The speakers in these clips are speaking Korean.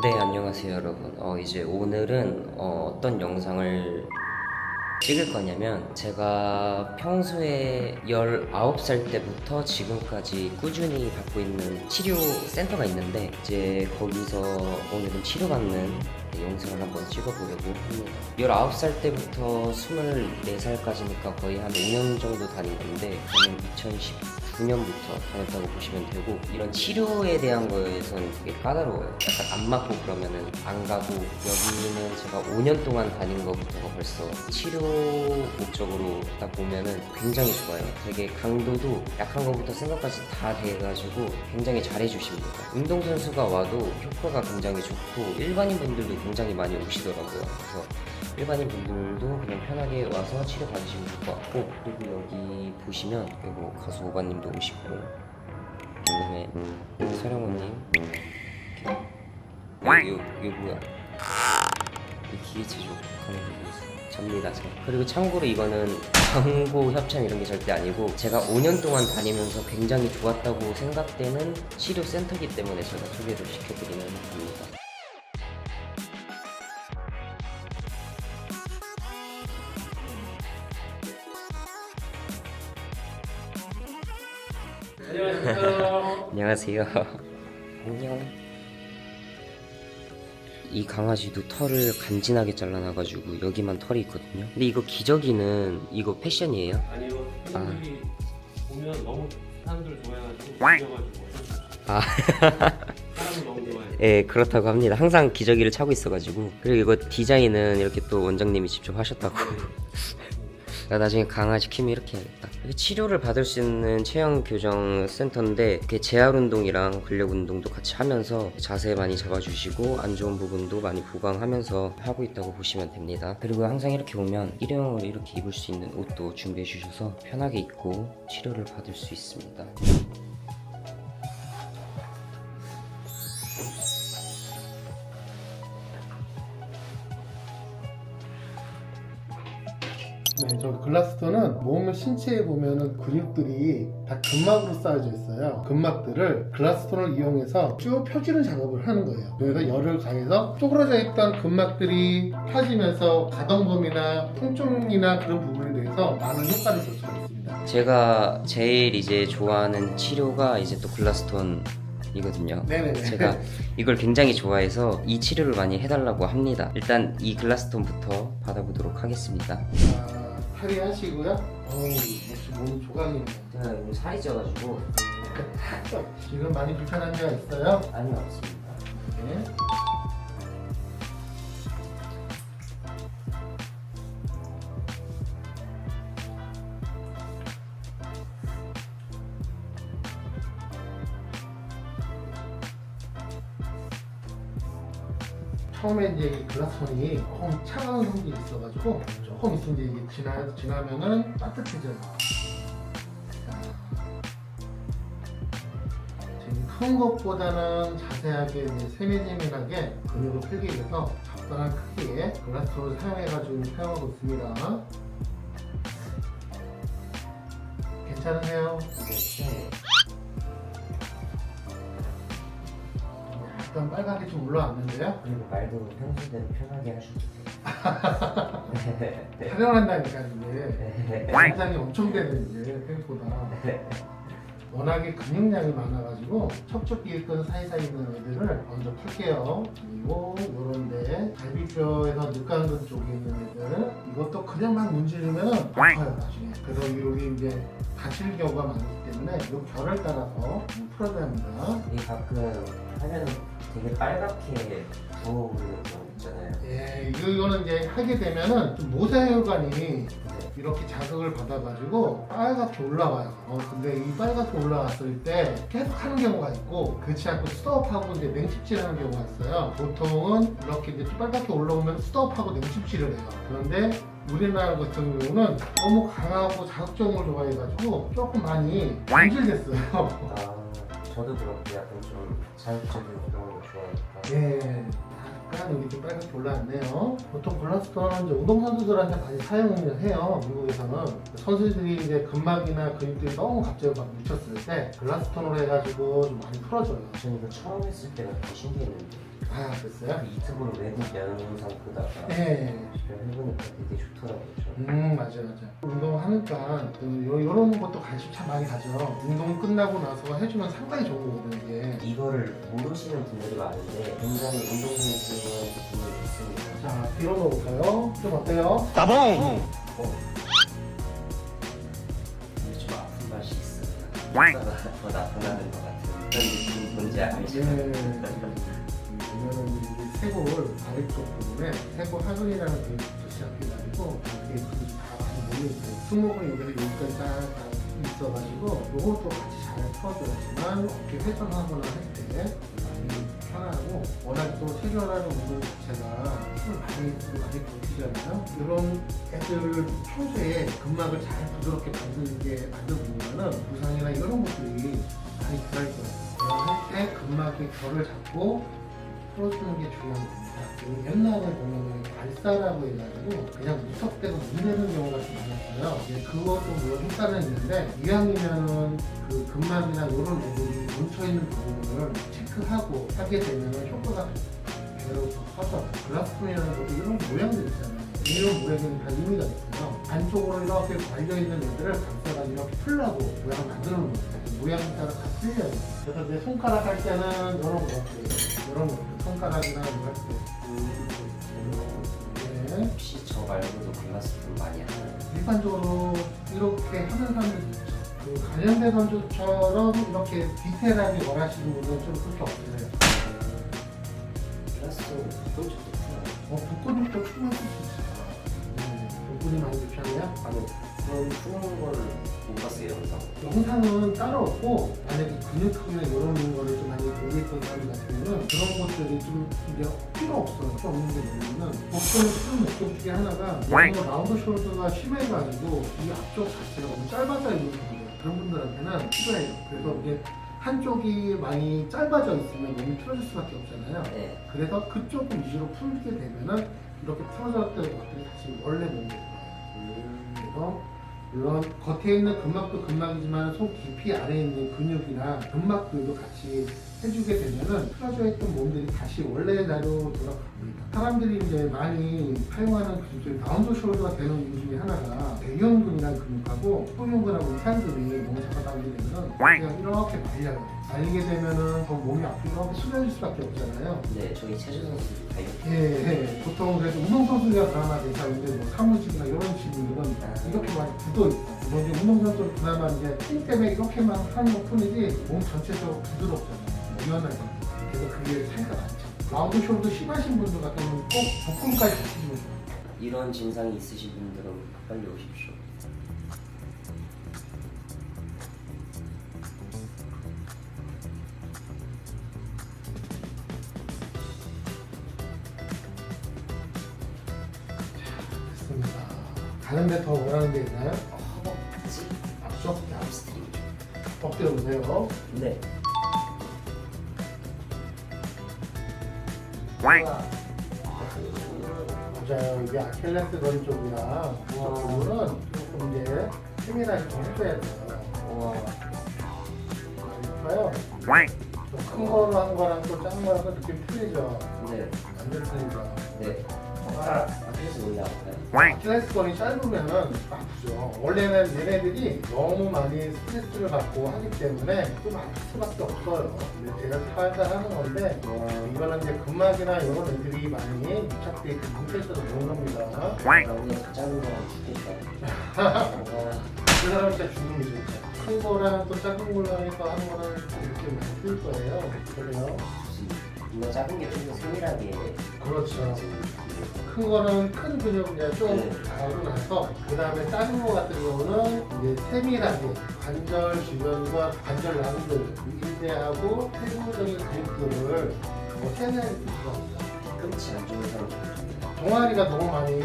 네, 안녕하세요 여러분. 이제 오늘은 어떤 영상을 찍을 거냐면, 제가 평소에 19살 때부터 지금까지 꾸준히 받고 있는 치료 센터가 있는데, 이제 거기서 오늘은 치료받는 영상을 한번 찍어보려고 합니다. 19살 때부터 24살까지니까 거의 한 5년 정도 다닌 건데, 저는 2019년부터 다녔다고 보시면 되고, 이런 치료에 대한 거에서는 되게 까다로워요. 약간 안 맞고 그러면은 안 가고, 여기는 제가 5년 동안 다닌 것부터가 벌써 치료 목적으로 딱 보면은 굉장히 좋아요. 되게 강도도 약한 것부터 센 것까지 다 돼가지고 굉장히 잘해주십니다. 운동선수가 와도 효과가 굉장히 좋고, 일반인 분들도 굉장히 많이 오시더라고요. 그래서 일반인 분들도 그냥 편하게 와서 치료 받으시면 좋을 것 같고, 그리고 여기 보시면 그리고 가수 오바님도 오시고, 그다음에 서령호님, 이거 뭐야? 이 기계 제조하는 거 있어요. 접니다. 그리고 참고로 이거는 광고 협찬 이런 게 절대 아니고, 제가 5년 동안 다니면서 굉장히 좋았다고 생각되는 치료 센터이기 때문에 제가 소개를 시켜드리는 겁니다. 안녕하세요. 안녕하세요. 안녕. 이 강아지도 털을 간지나게 잘라놔가지고 여기만 털이 있거든요. 근데 이거 기저귀는 이거 패션이에요? 아니요, 팬분들이 보면 너무 사람들 좋아해가지고 귀여가지고 아, 사람을 너무 좋아해. 예, 그렇다고 합니다. 항상 기저귀를 차고 있어가지고. 그리고 이거 디자인은 이렇게 또 원장님이 직접 하셨다고. 나 나중에 강아지 키면 이렇게 해야겠다. 이렇게 치료를 받을 수 있는 체형 교정 센터인데, 이렇게 재활 운동이랑 근력 운동도 같이 하면서 자세 많이 잡아주시고 안 좋은 부분도 많이 보강하면서 하고 있다고 보시면 됩니다. 그리고 항상 이렇게 오면 일회용으로 이렇게 입을 수 있는 옷도 준비해 주셔서 편하게 입고 치료를 받을 수 있습니다. 네, 저 글라스톤은 몸 신체에 보면은 근육들이 다 근막으로 쌓여져 있어요. 근막들을 글라스톤을 이용해서 쭉 펴주는 작업을 하는 거예요. 그래서 열을 가해서 쪼그라져 있던 근막들이 펴지면서 가동범위나 통증이나 그런 부분에 대해서 많은 효과를 줄 수가 있습니다. 제가 제일 이제 좋아하는 치료가 이제 또 글라스톤 이거든요. 네네네. 제가 이걸 굉장히 좋아해서 이 치료를 많이 해달라고 합니다. 일단 이 글라스톤부터 받아보도록 하겠습니다. 자, 탈의하시고요. 역시 몸이 조각이네요. 제가 오늘 살이 쪄가지고 지금 많이 불편한 데가 있어요? 아니요, 없습니다. 네. 처음에 이제 이 글라스톤이 조금 차가운 성질이 있어가지고 조금 있으면 이제 이게 지나면은 따뜻해져요. 지금 큰 것보다는 자세하게 이제 세밀세밀하게 근육을 풀기 위해서 적당한 크기의 글라스톤을 사용해가지고 사용하고 있습니다. 괜찮으세요? 네. 약간 빨갛게 좀 올라왔는데요. 그리고 말도 평소대로 편하게 하셔도 돼요. 촬영을 한다니까 이게 긴장이 엄청 되는 이제 생각보다 워낙에 근육량이 많아가지고 척추 끼근 사이사이 있는 애들을 먼저 풀게요. 그리고 요런데 갈비뼈에서 늑간근 쪽에 있는 애들, 이것도 그냥 막 문지르면 아파요 나중에. 그래서 여기 이제 다칠 경우가 많기 때문에 이 결을 따라서 풀어야 합니다. 이 가끔 하면 되게 빨갛게 부어오르는 거 있잖아요. 예, 이거는 이제 하게 되면은 좀 모세혈관이 이렇게 자극을 받아가지고 빨갛게 올라와요. 근데 이 빨갛게 올라왔을 때 계속 하는 경우가 있고, 그렇지 않고 스톱하고 이제 냉집질하는 경우가 있어요. 보통은 이렇게 이제 빨갛게 올라오면 스톱하고 냉집질을 해요. 그런데 우리나라 같은 경우는 너무 강하고 자극적인 걸 좋아해가지고 조금 많이 변질됐어요. 저도 그렇고 약간 좀 자극적인 그런 거 좋아하니까. 예, 약간 여기 좀 빨갛게 올라왔네요. 보통 글라스톤은 이제 운동선수들한테 많이 사용을 해요. 미국에서는 선수들이 이제 근막이나 근육들이 너무 갑자기 막 미쳤을 때 글라스톤으로 해가지고 좀 많이 풀어줘요. 저는 이거 처음 했을 때가 되게 신기했는데 아 됐어요? 유튜브로 외국 영상 보다가 네. 해보니까 되게 좋더라고요. 맞아요. 운동하니까 이런 것도 관심 참 많이 가죠. 운동 끝나고 나서 해주면 상당히 좋은 거거든요, 이게. 이거를 모르시는 분들이 많은데 굉장히 운동선수분 분이 있습니다. 자, 뒤로 넣어볼까요? 좀 어때요? 근데 좀 아픈 맛이 있어요. 더 나타나는 것 같은 그런 느낌 뭔지 알죠? 보면은 이 쇄골 아래쪽 부분에 쇄골 하근이라는 부분부터 시작해가지고 이게 다 몸이 있어요. 승모근 여기서 여기까지 딱 있어가지고 이것도 같이 잘 풀어줘야지만 어깨 회전하거나 할 때 많이 편하고 워낙 또 체결하는 운동 자체가 힘을 많이 버티잖아요. 이런 애들 평소에 근막을 잘 부드럽게 만들고 보면은 부상이나 이런 것들이 많이 들어갈 거예요. 할 때 근막의 결을 잡고 풀어주는 게 중요한 겁니다. 그리고 옛날에 보면은 발사라고 해가지고 그냥 무턱대고 문대는 경우가 좀 많았어요. 이제 그것도 물론 효과는 있는데 이왕이면은 그 근막이나 이런 애들이 뭉쳐있는 부분을 체크하고 하게 되면은 효과가 배로 더 커져요. 글라스톤이라는 것도 이런 모양들 있잖아요. 이런 모양에는 다 의미가 있어요. 안쪽으로 이렇게 말려있는 애들을 감싸가지고 이렇게 풀라고 모양을 만드는 거예요. 모양에 따라 다 틀려요. 그래서 내 손가락 할 때는 이런 것들, 이런 것들, 손가락이나 이럴 때. 네. 혹시 저 말고도 글라스톤 많이 하나요? 일반적으로 이렇게 하는 사람들이 있죠. 그 관련된 선수처럼 이렇게 디테일하게 원하시는 분은 좀 그렇게 없어요. 글라스톤 본적도 있구나. 복근도 충분히 쓸 수 있어요. 복근이 많이 불편해요? 아니 그런 푸는 거를 못 봤어요 영상. 영상은 따로 없고 만약에 근육 크기나 이런 거를 좀 많이 공부했던 사람 같은 경우는 그런 것들이 좀 이제 필요 없어요. 필요 없는 게 뭐냐면 복근을 쓰는 목적 중에 하나가 너무 라운드 숄더가 심해가지고 이 앞쪽 자체가 너무 짧아져 있는 분들 그런 분들한테는 필요해요. 그래서 이게 한쪽이 많이 짧아져 있으면 몸이 틀어질 수밖에 없잖아요. 네. 그래서 그쪽 위주로 풀게 되면은 이렇게 풀어졌던 것들이 다시 원래 몸에 들어가요. 그래서 물론 겉에 있는 근막도 근막이지만 속 깊이 아래에 있는 근육이나 근막들도 같이 해주게 되면은 틀어져 있던 몸들이 다시 원래 자리로 돌아갑니다. 사람들이 이제 많이 사용하는 그 중에 라운드 숄더가 되는 이유 중에 하나가 대흉근이라는 근육하고 소흉근하고 이산근이 몸을 잡아당기게 되면은 그냥 이렇게 말려요. 말리게 되면은 더 몸이 앞으로 이렇게 숙여질 수밖에 없잖아요. 네, 저희 체조 선수들 다 이렇게. 예. 보통 그래서 운동선수가 그나마 대상인데 뭐 사무직이나 이런 친구들은 이렇게 많이 굳어있어. 뭐 이제 운동선수는 그나마 이제 힘 때문에 이렇게만 하는 것 뿐이지 몸 전체적으로 부드럽잖아요. 유연하게. 그래서 그게 차이가 많죠. 라운드 숄더 심하신 분들 같은 경우는 꼭 복근까지 같이주면 좋아요. 이런 증상이 있으신 분들은 빨리 오십시오. 됐습니다. 가는데 더 원하는 게 있나요? 허벅지, 앞쪽? 암스트링. 엎드려 보세요. 네. 맞아요. 이게 아킬레스건 쪽이랑 그쪽 부분은 조금 이제 세밀하게 좀 해줘야 돼요. 우와. 그래요. 큰 거로 한 거랑 또 작은 거랑 느낌 틀리죠? 네. 완전 틀리죠? 네. 그래서 올라갈까요? 아킬레스건이 짧으면은 아프죠. 원래는 얘네들이 너무 많이 스트레스를 받고 하기 때문에 좀 아플 수밖에 없어요. 근데 제가 살살 하는 건데 이거는 이제 근막이나 이런 애들이 많이 밀착돼 있고 뭉쳐있어서 그런 겁니다. 나 오늘 더 작은 거랑 죽겠다. 그 사람 진짜 죽음이죠. 진짜. 큰 거랑 또 작은 걸로 하니까 하는 거랑 이렇게 많이 틀 거예요. 그래요? 이거 작은 게 좀 더 세밀하게. 그렇죠. 큰 거는 큰 근육 이제 좀 네. 가고 나서 그 다음에 작은 거 같은 경우는 이제 세밀하게 관절 주변과 관절 라인들 인대하고 세부적인 근육들을 세밀하게 들어갑니다. 뒤꿈치 안 좋은 사람 좋습니다. 종아리가 너무 많이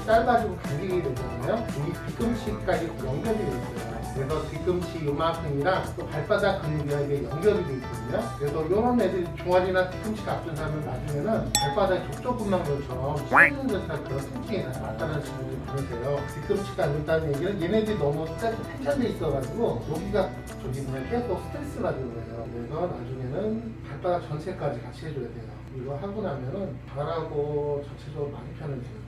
짧아지고 당기게 되잖아요. 이 뒤꿈치까지 연결이 돼 있어요. 그래서 뒤꿈치 요만큼이랑 또 발바닥 근육이랑 이게 연결이 돼 있거든요. 그래서 이런 애들이 종아리나 뒤꿈치가 아픈 사람은 나중에는 발바닥 족저근만 것처럼 씹는 듯한 그런 통증이 나타나시는 분들이 많으세요. 뒤꿈치가 안 좋다는 얘기는 얘네들이 너무 텐션돼 있어가지고 여기가 저기 그냥 계속 스트레스 받는 거예요. 그래서 나중에는 발바닥 전체까지 같이 해줘야 돼요. 이거 하고 나면은 발하고 전체적으로 많이 편해져요.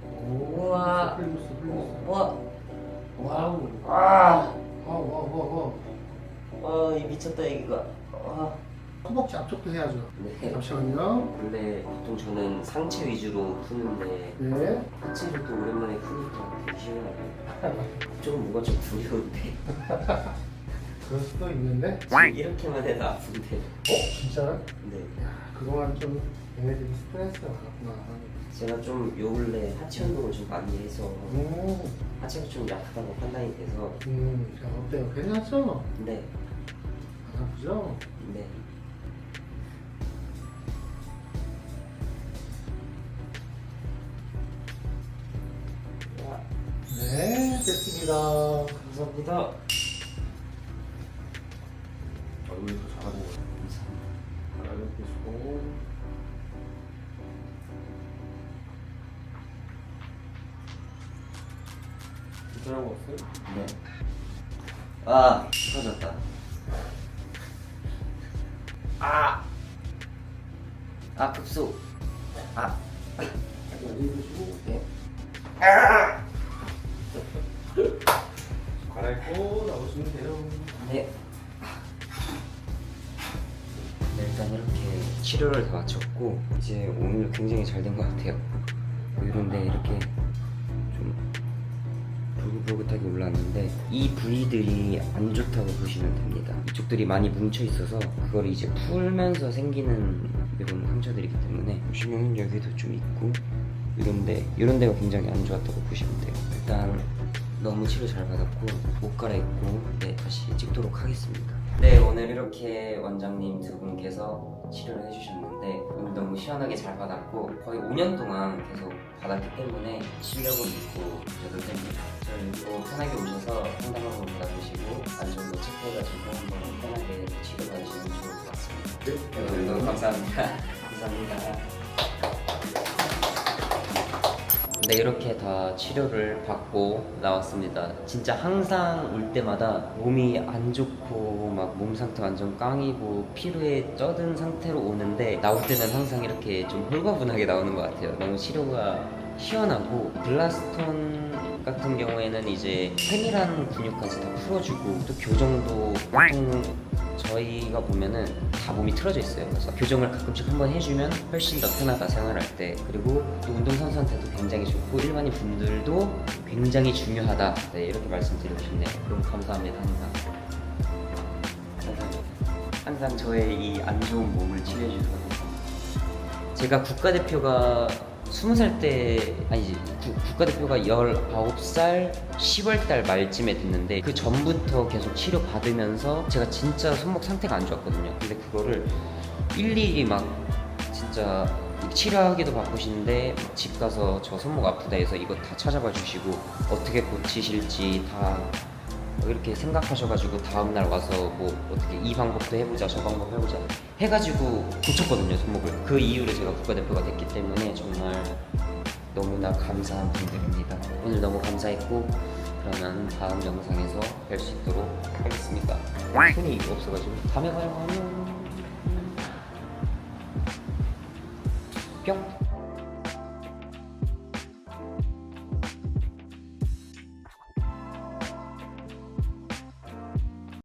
우와. 흘렸어. 와. 와우. 아. 와. 이 미쳤다 이거. 허벅지 앞쪽도 해야죠. 네. 잠시만요. 원래 보통 저는 상체 위주로 푸는데 네. 하체를 또 오랜만에 푸니까 되게 시원하네요. 조금 뭐가 좀 두려운데. 그럴 수도 있는데. 이렇게만 해도 아픈데. 진짜요? 네. 야, 그동안 좀 얘네들이 스트레스가 많았구나. 제가 좀 요 근래 하체 운동을 좀 많이 해서 하체가 좀 약하다고 판단이 돼서. 자, 어때요? 괜찮죠? 네. 안 아프죠? 네. 네, 됐습니다. 감사합니다. 얼굴이 더 작아진 것 같아요. 하나 이렇게 주고 불편한 거 없어요? 네. 아, 터졌다. 급소. 많이 드시고 네. 갈아입고 나오시면 돼요. 네. 일단 이렇게 치료를 다 마쳤고 이제 오늘 굉장히 잘 된 것 같아요. 이런데 이렇게 좀 불긋불긋하게 올라왔는데 이 부위들이 안 좋다고 보시면 됩니다. 이쪽들이 많이 뭉쳐 있어서 그걸 이제 풀면서 생기는 이런 상처들이기 때문에 보시면 여기도 좀 있고 이런 데가 굉장히 안 좋았다고 보시면 돼요. 일단 너무 치료 잘 받았고 옷 갈아입고 다시 찍도록 하겠습니다. 네, 오늘 이렇게 원장님 두 분께서 치료를 해주셨는데 오늘 너무 시원하게 잘 받았고 거의 5년 동안 계속 받았기 때문에 실력을 믿고 저도 됩니다. 저희도 편하게 오셔서 상담 한번 받아보시고 안전도 체크해가지고 한번 편하게 치료받으시면 좋을 것 같습니다. 네, 오늘 너무 감사합니다. 감사합니다. 네, 이렇게 다 치료를 받고 나왔습니다. 진짜 항상 올 때마다 몸이 안 좋고 막 몸 상태 완전 깡이고 피로에 쩌든 상태로 오는데 나올 때는 항상 이렇게 좀 홀가분하게 나오는 것 같아요. 너무 치료가 시원하고 블라스톤 같은 경우에는 이제 세밀한 근육까지 다 풀어주고 또 교정도 보통 저희가 보면은 다 몸이 틀어져 있어요. 그래서 교정을 가끔씩 한번 해주면 훨씬 더 편하다 생활할 때. 그리고 또 운동선수한테도 굉장히 좋고 일반인 분들도 굉장히 중요하다. 네, 이렇게 말씀드리고 싶네요. 너무 감사합니다. 항상 저의 이 안 좋은 몸을 치료해 주셔서 제가 국가대표가 20살 때 아니지 국가대표가 19살 10월달 말쯤에 됐는데 그 전부터 계속 치료 받으면서 제가 진짜 손목 상태가 안 좋았거든요. 근데 그거를 일일이 막 진짜 치료하기도 바쁘신데 집 가서 저 손목 아프다 해서 이거 다 찾아봐 주시고 어떻게 고치실지 다 이렇게 생각하셔가지고 다음날 와서 뭐 어떻게 이 방법도 해보자 저 방법 해보자 해가지고 고쳤거든요, 손목을. 그 이후로 제가 국가대표가 됐기 때문에 정말 너무나 감사한 분들입니다. 오늘 너무 감사했고 그러면 다음 영상에서 뵐 수 있도록 하겠습니다. 손이 없어가지고 다음에 봐요. 안녕. 뿅.